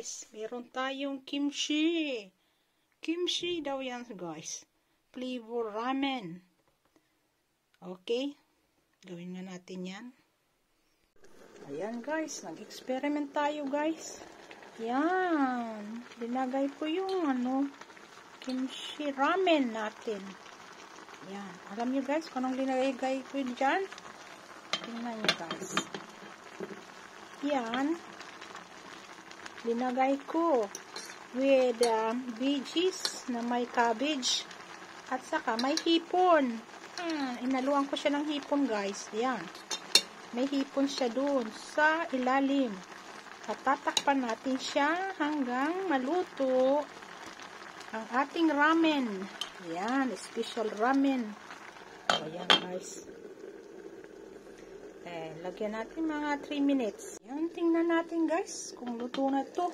guys, meron tayong kimchi. Kimchi daw yan guys. Flavor ramen. Okay. Gawin nga natin yan. Ayan guys, nag-experiment tayo guys. Yan. Linagay ko yung kimchi ramen natin. Yan. Alam nyo guys, kung anong linagay ko dyan? Tingnan nyo guys. Yan. Linagay ko with veggies na may cabbage at saka may hipon. Inaluan ko siya ng hipon guys. Yan. May hipon siya dun sa ilalim. At tatakpan natin siya hanggang maluto ang ating ramen. Yan. Special ramen. Ayan guys. Lagyan natin mga 3 minutes. Yan, tingnan natin guys kung luto na to.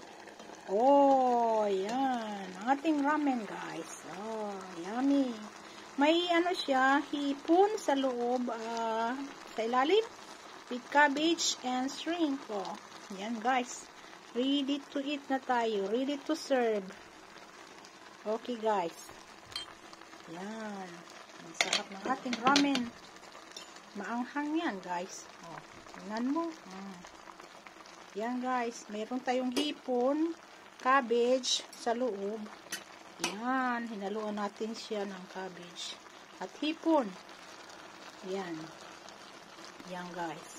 Oh, yan. Ang ating ramen guys. Oh, yummy. May siya, hipon sa loob, sa ilalim, with cabbage and shrimp. Oh, yan guys. Ready to eat na tayo. Ready to serve. Okay guys. Yan. Ang sarap ng ating ramen. Maanghang yan guys. Oh, tingnan mo. Yan guys, mayroon tayong hipon, cabbage sa loob. Yan, hinaluan natin siya ng cabbage at hipon. Yan. Yan guys.